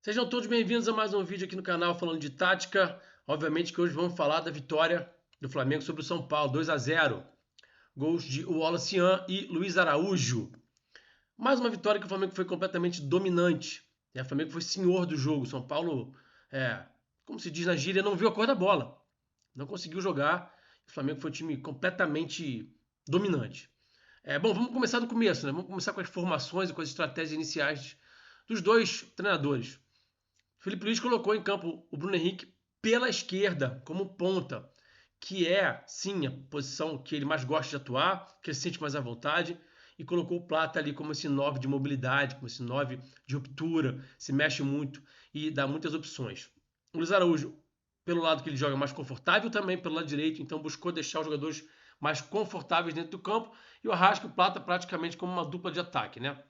Sejam todos bem-vindos a mais um vídeo aqui no canal falando de tática. Obviamente que hoje vamos falar da vitória do Flamengo sobre o São Paulo, 2-0. Gols de Wallace e Luiz Araújo. Mais uma vitória que o Flamengo foi completamente dominante. O Flamengo foi senhor do jogo. O São Paulo, como se diz na gíria, não viu a cor da bola. Não conseguiu jogar. O Flamengo foi um time completamente dominante. Bom, vamos começar do começo, né? Vamos começar com as formações e com as estratégias iniciais dos dois treinadores. Felipe Luiz colocou em campo o Bruno Henrique pela esquerda, como ponta, que é, sim, a posição que ele mais gosta de atuar, que ele sente mais à vontade, e colocou o Plata ali como esse 9 de mobilidade, como esse 9 de ruptura, se mexe muito e dá muitas opções. O Luiz Araújo, pelo lado que ele joga mais confortável, também pelo lado direito, então buscou deixar os jogadores mais confortáveis dentro do campo, e o Arrasca e o Plata praticamente como uma dupla de ataque, né?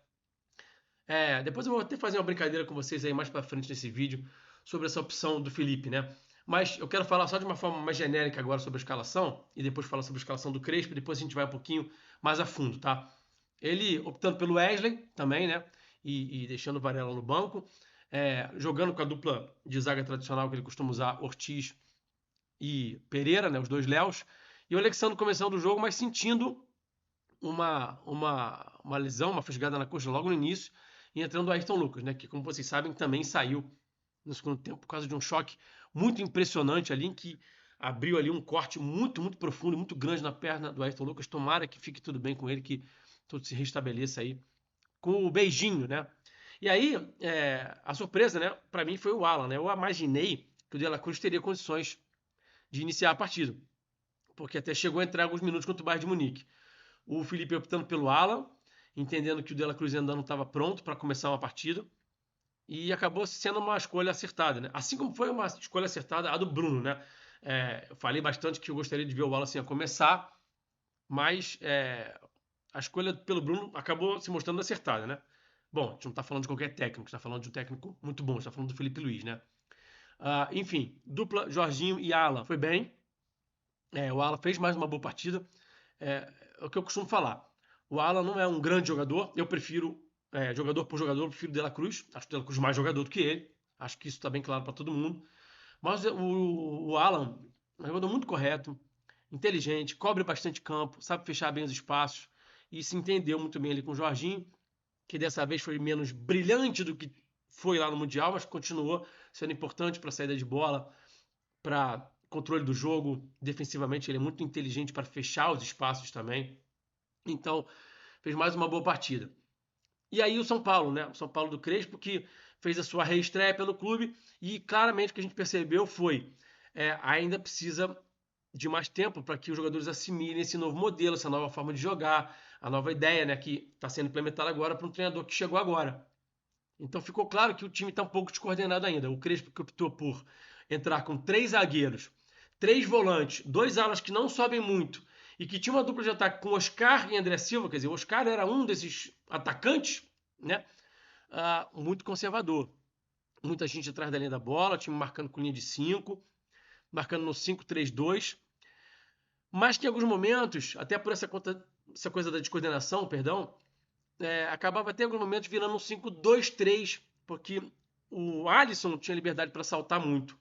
Depois eu vou até fazer uma brincadeira com vocês aí mais pra frente nesse vídeo sobre essa opção do Felipe, né? Mas eu quero falar só de uma forma mais genérica agora sobre a escalação e depois falar sobre a escalação do Crespo, e depois a gente vai um pouquinho mais a fundo, tá? Ele optando pelo Wesley também, né? E deixando o Varela no banco, jogando com a dupla de zaga tradicional que ele costuma usar, Ortiz e Pereira, né? Os dois Léos. E o Alexandre começando o jogo, mas sentindo uma lesão, uma fisgada na coxa logo no início, e entrando o Ayrton Lucas, né, que como vocês sabem também saiu no segundo tempo por causa de um choque muito impressionante ali, em que abriu ali um corte muito, muito profundo, muito grande na perna do Ayrton Lucas. Tomara que fique tudo bem com ele, que tudo se restabeleça aí com o beijinho, né? E aí, a surpresa, né, para mim foi o Alan, né? Eu imaginei que o De La Cruz teria condições de iniciar a partida, porque até chegou a entrar alguns minutos contra o Bayern de Munique. O Felipe optando pelo Alan, entendendo que o De La Cruz ainda não estava pronto para começar uma partida, e acabou sendo uma escolha acertada, né? Assim como foi uma escolha acertada a do Bruno, né? Eu falei bastante que eu gostaria de ver o Wallace a começar, mas a escolha pelo Bruno acabou se mostrando acertada, né? Bom, a gente não está falando de qualquer técnico, a gente está falando de um técnico muito bom, a gente está falando do Felipe Luiz, né? Enfim, dupla Jorginho e Alan foi bem. O Alan fez mais uma boa partida. É o que eu costumo falar. O Alan não é um grande jogador. Eu prefiro, jogador por jogador, eu prefiro o De La Cruz. Acho o De La Cruz mais jogador do que ele. Acho que isso está bem claro para todo mundo. Mas o Alan é um jogador muito correto, inteligente, cobre bastante campo, sabe fechar bem os espaços e se entendeu muito bem ali com o Jorginho, que dessa vez foi menos brilhante do que foi lá no Mundial, mas continuou sendo importante para a saída de bola, para controle do jogo. Defensivamente ele é muito inteligente para fechar os espaços também. Então, fez mais uma boa partida. E aí o São Paulo, né? O São Paulo do Crespo, que fez a sua reestreia pelo clube, e claramente o que a gente percebeu foi ainda precisa de mais tempo para que os jogadores assimilem esse novo modelo, essa nova forma de jogar, a nova ideia, né, que está sendo implementada agora para um treinador que chegou agora. Então ficou claro que o time está um pouco descoordenado ainda. O Crespo que optou por entrar com 3 zagueiros, 3 volantes, 2 alas que não sobem muito, e que tinha uma dupla de ataque com Oscar e André Silva, quer dizer, o Oscar era um desses atacantes, né? Muito conservador. Muita gente atrás da linha da bola, time marcando com linha de 5, marcando no 5-3-2, mas que em alguns momentos, até por essa coisa da descoordenação, perdão, acabava até em alguns momentos virando um 5-2-3, porque o Alisson tinha liberdade para saltar muito.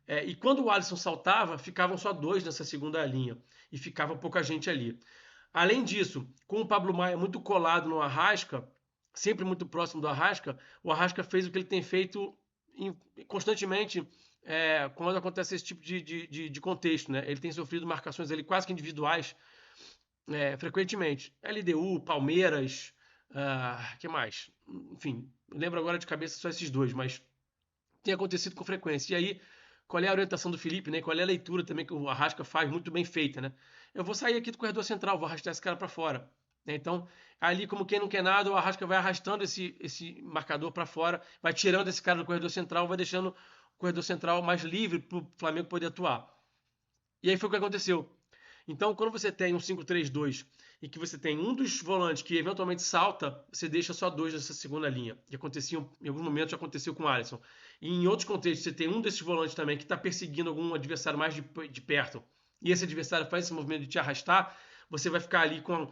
E quando o Alisson saltava, ficavam só 2 nessa segunda linha. E ficava pouca gente ali. Além disso, com o Pablo Maia muito colado no Arrasca, sempre muito próximo do Arrasca, o Arrasca fez o que ele tem feito constantemente quando acontece esse tipo de contexto, né? Ele tem sofrido marcações ali quase que individuais frequentemente. LDU, Palmeiras, que mais? Enfim, lembro agora de cabeça só esses dois, mas tem acontecido com frequência. E aí, qual é a orientação do Felipe, né? Qual é a leitura também que o Arrasca faz muito bem feita, né? Eu vou sair aqui do corredor central, vou arrastar esse cara para fora. Então, ali como quem não quer nada, o Arrasca vai arrastando esse marcador para fora, vai tirando esse cara do corredor central, vai deixando o corredor central mais livre para o Flamengo poder atuar. E aí foi o que aconteceu. Então, quando você tem um 5-3-2 e que você tem um dos volantes que eventualmente salta, você deixa só 2 nessa segunda linha. E acontecia, em alguns momentos já aconteceu com o Alisson. E em outros contextos, você tem um desses volantes também que está perseguindo algum adversário mais de perto, e esse adversário faz esse movimento de te arrastar, você vai ficar ali com,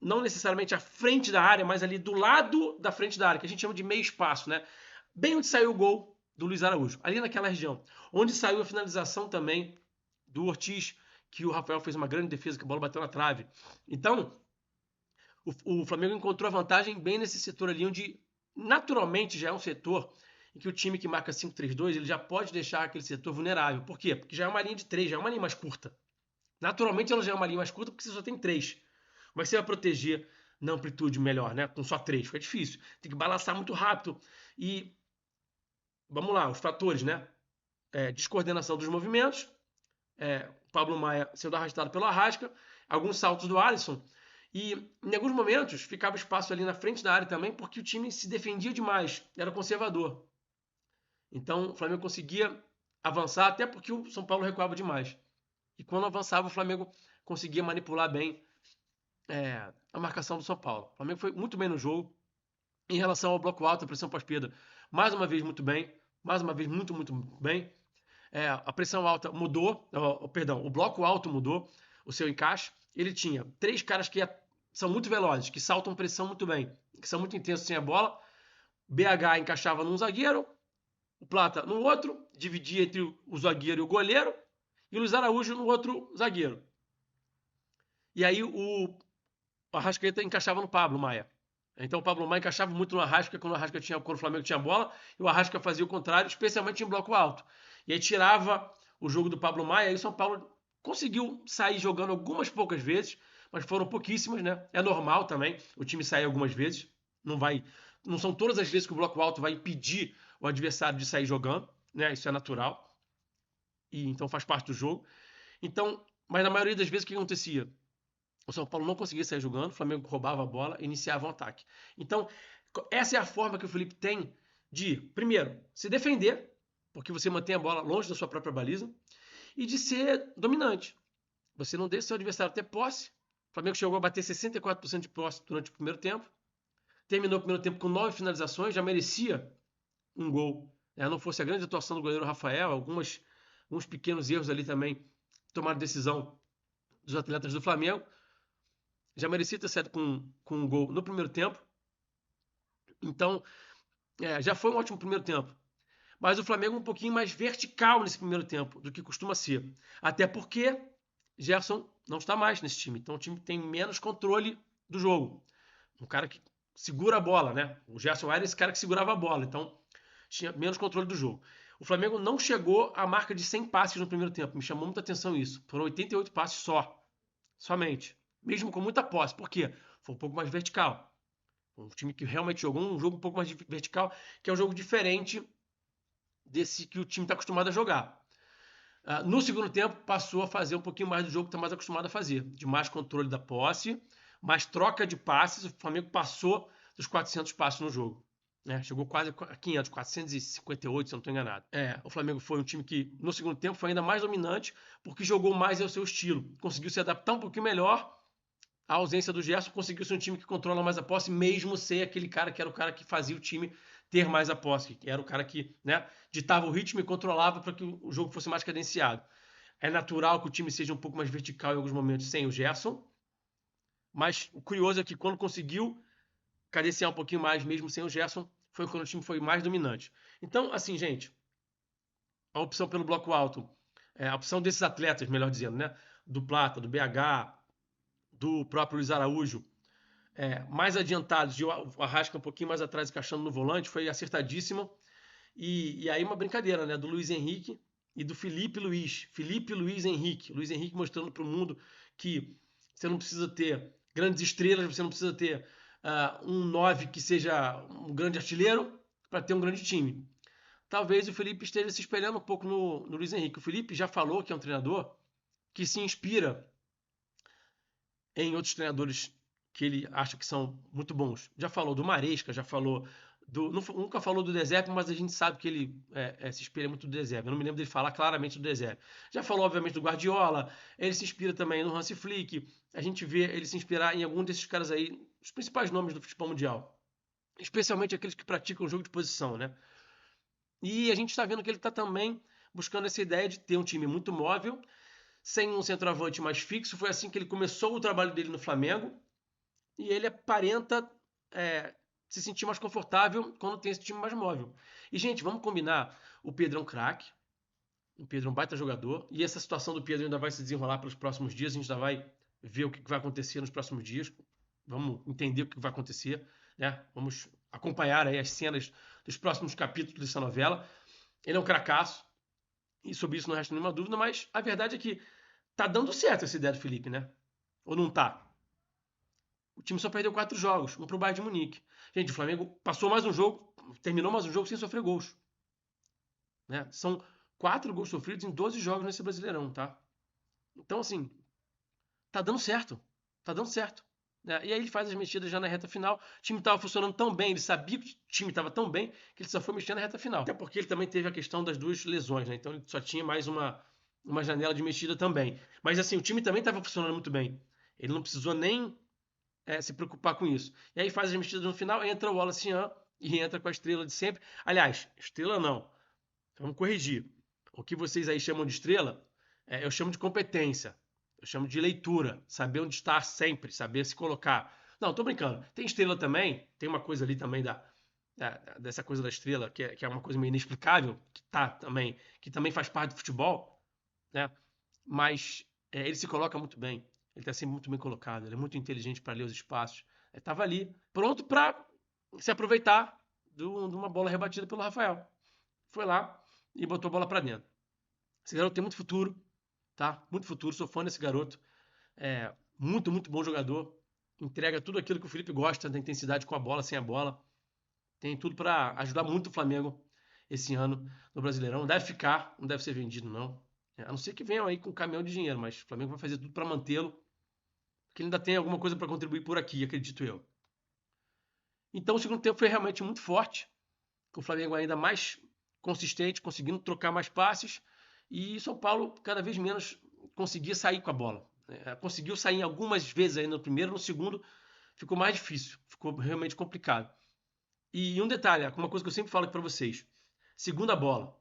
não necessariamente à frente da área, mas ali do lado da frente da área, que a gente chama de meio espaço, né? bem onde saiu o gol do Luiz Araújo, ali naquela região, onde saiu a finalização também do Ortiz, que o Rafael fez uma grande defesa, que a bola bateu na trave. Então, o Flamengo encontrou a vantagem bem nesse setor ali, onde naturalmente já é um setor em que o time que marca 5-3-2, ele já pode deixar aquele setor vulnerável. Por quê? Porque já é uma linha de 3, já é uma linha mais curta. Naturalmente ela já é uma linha mais curta porque você só tem 3. Como é que você vai proteger na amplitude melhor, né? Com só 3? Fica difícil. Tem que balançar muito rápido. E vamos lá, os fatores, né? Descoordenação dos movimentos, o Pablo Maia sendo arrastado pelo Arrasca, alguns saltos do Alisson. E em alguns momentos ficava espaço ali na frente da área também, porque o time se defendia demais, era conservador. Então o Flamengo conseguia avançar, até porque o São Paulo recuava demais. E quando avançava, o Flamengo conseguia manipular bem a marcação do São Paulo. O Flamengo foi muito bem no jogo. Em relação ao bloco alto, a pressão pós-perda, mais uma vez muito bem. Mais uma vez muito, muito bem. A pressão alta mudou, o bloco alto mudou o seu encaixe. Ele tinha 3 caras que são muito velozes, que saltam pressão muito bem, que são muito intensos sem a bola. BH encaixava num zagueiro, o Plata no outro, dividia entre o zagueiro e o goleiro, e o Luiz Araújo no outro zagueiro. E aí o Arrascaeta encaixava no Pablo Maia. Então o Pablo Maia encaixava muito no Arrasca quando o Flamengo tinha bola, e o Arrasca fazia o contrário, especialmente em bloco alto. E aí tirava o jogo do Pablo Maia, e o São Paulo conseguiu sair jogando algumas poucas vezes, mas foram pouquíssimas, né? É normal também o time sair algumas vezes. Não são todas as vezes que o bloco alto vai impedir o adversário de sair jogando, né? Isso é natural. E então faz parte do jogo. Então, mas na maioria das vezes o que acontecia? O São Paulo não conseguia sair jogando, o Flamengo roubava a bola e iniciava um ataque. Então, essa é a forma que o Felipe tem de, primeiro, se defender, porque você mantém a bola longe da sua própria baliza, e de ser dominante. Você não deixa seu adversário ter posse. O Flamengo chegou a bater 64% de posse durante o primeiro tempo. Terminou o primeiro tempo com 9 finalizações, já merecia um gol. Não fosse a grande atuação do goleiro Rafael, alguns pequenos erros ali também tomaram decisão dos atletas do Flamengo. Já merecia ter saído com um gol no primeiro tempo. Então, já foi um ótimo primeiro tempo. Mas o Flamengo um pouquinho mais vertical nesse primeiro tempo do que costuma ser. Até porque Gerson não está mais nesse time. Então o time tem menos controle do jogo. Um cara que segura a bola, né? O Gerson era esse cara que segurava a bola. Então tinha menos controle do jogo. O Flamengo não chegou à marca de 100 passes no primeiro tempo. Me chamou muita atenção isso. Foram 88 passes somente. Mesmo com muita posse. Por quê? Foi um pouco mais vertical. Um time que realmente jogou um jogo um pouco mais vertical, que é um jogo diferente desse que o time está acostumado a jogar. No segundo tempo, passou a fazer um pouquinho mais do jogo que está mais acostumado a fazer. De mais controle da posse, mais troca de passes. O Flamengo passou dos 400 passes no jogo. Chegou quase a 500, 458, se eu não estou enganado. O Flamengo foi um time que, no segundo tempo, foi ainda mais dominante, porque jogou mais ao seu estilo. Conseguiu se adaptar um pouquinho melhor à ausência do Gerson, conseguiu ser um time que controla mais a posse, mesmo ser aquele cara que era o cara que fazia o time ter mais a posse, que era o cara que ditava o ritmo e controlava para que o jogo fosse mais cadenciado. É natural que o time seja um pouco mais vertical em alguns momentos sem o Gerson, mas o curioso é que quando conseguiu cadenciar um pouquinho mais, mesmo sem o Gerson, foi quando o time foi mais dominante. Então, assim, gente, a opção pelo bloco alto, a opção desses atletas, melhor dizendo, do Plata, do BH, do próprio Luiz Araújo, mais adiantados, e o Arrasca um pouquinho mais atrás, encaixando no volante, foi acertadíssima. E aí uma brincadeira, do Luiz Henrique e do Felipe Luiz. Felipe Luiz Henrique. Luiz Henrique mostrando para o mundo que você não precisa ter grandes estrelas, você não precisa ter um 9 que seja um grande artilheiro para ter um grande time. Talvez o Felipe esteja se espelhando um pouco no Luiz Henrique. O Felipe já falou que é um treinador que se inspira em outros treinadores que ele acha que são muito bons. Já falou do Maresca, já falou nunca falou do De Zerbi, mas a gente sabe que ele se inspira muito do De Zerbi. Eu não me lembro dele falar claramente do De Zerbi. Já falou, obviamente, do Guardiola. Ele se inspira também no Hansi Flick. A gente vê ele se inspirar em algum desses caras aí, os principais nomes do futebol mundial. Especialmente aqueles que praticam o jogo de posição, E a gente está vendo que ele está também buscando essa ideia de ter um time muito móvel, sem um centroavante mais fixo. Foi assim que ele começou o trabalho dele no Flamengo. E ele aparenta se sentir mais confortável quando tem esse time mais móvel. E, gente, vamos combinar, o Pedro é um craque, o Pedro é um baita jogador, e essa situação do Pedro ainda vai se desenrolar pelos próximos dias, a gente ainda vai ver o que vai acontecer nos próximos dias, vamos entender o que vai acontecer, né? Vamos acompanhar aí as cenas dos próximos capítulos dessa novela. Ele é um cracaço, e sobre isso não resta nenhuma dúvida, mas a verdade é que tá dando certo essa ideia do Felipe, né? Ou não tá? O time só perdeu 4 jogos, um pro Bayern de Munique. Gente, o Flamengo passou mais um jogo, terminou mais um jogo sem sofrer gols. Né? São 4 gols sofridos em 12 jogos nesse Brasileirão, tá? Então, assim, tá dando certo. Tá dando certo. Né? E aí ele faz as mexidas já na reta final. O time estava funcionando tão bem, ele sabia que o time estava tão bem, que ele só foi mexendo na reta final. Até porque ele também teve a questão das 2 lesões, né? Então ele só tinha mais uma janela de mexida também. Mas assim, o time também estava funcionando muito bem. Ele não precisou nem se preocupar com isso. E aí faz as mexidas no final, entra o Wallace Ian e entra com a estrela de sempre. Aliás, estrela não. Vamos corrigir. O que vocês aí chamam de estrela, eu chamo de competência. Eu chamo de leitura. Saber onde estar sempre, saber se colocar. Não, tô brincando. Tem estrela também, tem uma coisa ali também dessa coisa da estrela, que é uma coisa meio inexplicável, que também faz parte do futebol, né? Mas ele se coloca muito bem. Ele está sempre muito bem colocado. Ele é muito inteligente para ler os espaços. Ele estava ali, pronto para se aproveitar de uma bola rebatida pelo Rafael. Foi lá e botou a bola para dentro. Esse garoto tem muito futuro, tá? Muito futuro. Sou fã desse garoto. Muito, muito bom jogador. Entrega tudo aquilo que o Felipe gosta, da intensidade com a bola, sem a bola. Tem tudo para ajudar muito o Flamengo esse ano no Brasileirão. Deve ficar, não deve ser vendido, não. A não ser que venham aí com um caminhão de dinheiro, mas o Flamengo vai fazer tudo para mantê-lo, porque ele ainda tem alguma coisa para contribuir por aqui, acredito eu. Então o segundo tempo foi realmente muito forte, com o Flamengo ainda mais consistente, conseguindo trocar mais passes, e São Paulo cada vez menos conseguia sair com a bola. Conseguiu sair algumas vezes aí no primeiro, no segundo ficou mais difícil, ficou realmente complicado. E um detalhe, uma coisa que eu sempre falo aqui para vocês, segunda bola,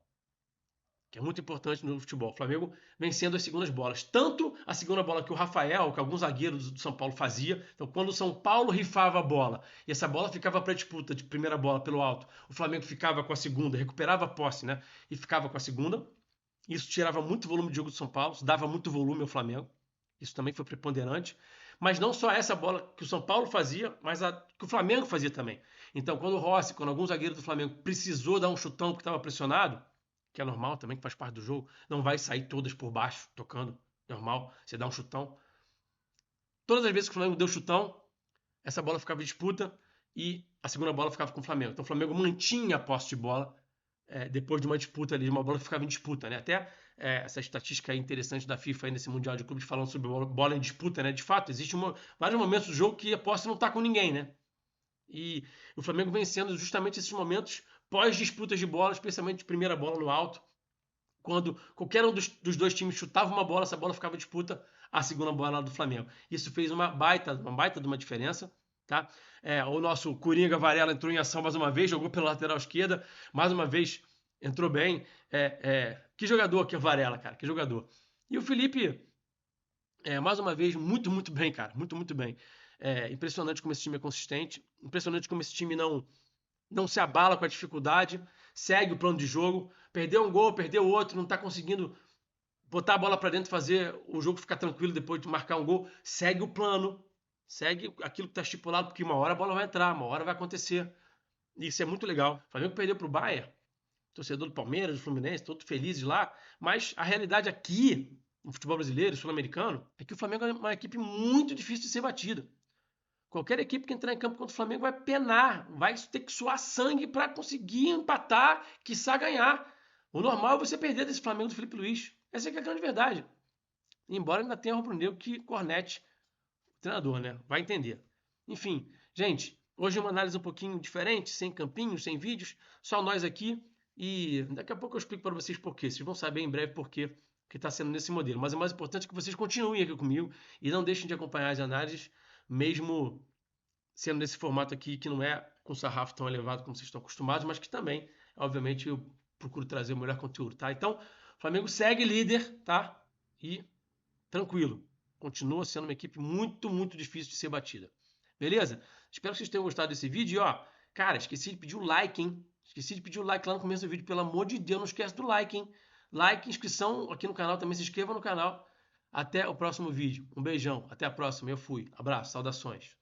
que é muito importante no futebol. O Flamengo vencendo as segundas bolas. Tanto a segunda bola que o Rafael, que alguns zagueiros do São Paulo fazia. Então, quando o São Paulo rifava a bola e essa bola ficava para disputa de primeira bola pelo alto, o Flamengo ficava com a segunda, recuperava a posse, né? E ficava com a segunda. Isso tirava muito volume de jogo do São Paulo, dava muito volume ao Flamengo. Isso também foi preponderante. Mas não só essa bola que o São Paulo fazia, mas a que o Flamengo fazia também. Então, quando o Rossi, quando algum zagueiro do Flamengo precisou dar um chutão porque estava pressionado, que é normal também, que faz parte do jogo, não vai sair todas por baixo, tocando, normal, você dá um chutão. Todas as vezes que o Flamengo deu chutão, essa bola ficava em disputa e a segunda bola ficava com o Flamengo. Então o Flamengo mantinha a posse de bola depois de uma disputa ali, uma bola que ficava em disputa, né? Até essa estatística interessante da FIFA aí nesse Mundial de Clubes falando sobre bola em disputa, né? De fato, existe vários momentos do jogo que a posse não está com ninguém, né? E o Flamengo vencendo justamente esses momentos pós-disputas de bola, especialmente de primeira bola no alto, quando qualquer um dos dois times chutava uma bola, essa bola ficava em disputa, a segunda bola do Flamengo. Isso fez uma baita de uma diferença. Tá? O nosso Coringa Varela entrou em ação mais uma vez, jogou pela lateral esquerda, mais uma vez entrou bem. Que jogador que é o Varela, cara, que jogador. E o Felipe, mais uma vez, muito, muito bem, cara, muito, muito bem. Impressionante como esse time é consistente, impressionante como esse time não se abala com a dificuldade, segue o plano de jogo, perdeu um gol, perdeu outro, não está conseguindo botar a bola para dentro, fazer o jogo ficar tranquilo depois de marcar um gol, segue o plano, segue aquilo que está estipulado, porque uma hora a bola vai entrar, uma hora vai acontecer. Isso é muito legal. O Flamengo perdeu para o Bayern, torcedor do Palmeiras, do Fluminense, todos felizes lá, mas a realidade aqui, no futebol brasileiro, sul-americano, é que o Flamengo é uma equipe muito difícil de ser batida. Qualquer equipe que entrar em campo contra o Flamengo vai penar, vai ter que suar sangue para conseguir empatar, quiçá ganhar. O normal é você perder desse Flamengo do Felipe Luiz. Essa é a grande verdade. Embora ainda tenha o rubro-negro que cornete o treinador, né? Vai entender. Enfim, gente, hoje é uma análise um pouquinho diferente, sem campinhos, sem vídeos, só nós aqui. E daqui a pouco eu explico para vocês por quê. Vocês vão saber em breve por quê que está sendo nesse modelo. Mas é mais importante que vocês continuem aqui comigo e não deixem de acompanhar as análises, mesmo sendo nesse formato aqui que não é com sarrafo tão elevado como vocês estão acostumados, mas que também, obviamente, eu procuro trazer o melhor conteúdo, tá? Então, o Flamengo segue líder, tá? E tranquilo, continua sendo uma equipe muito, muito difícil de ser batida. Beleza? Espero que vocês tenham gostado desse vídeo e, ó, Cara, esqueci de pedir o like, hein? Esqueci de pedir o like lá no começo do vídeo. Pelo amor de Deus, não esquece do like, hein? Like, inscrição aqui no canal também. Se inscreva no canal. Até o próximo vídeo. Um beijão. Até a próxima. Eu fui. Abraço. Saudações.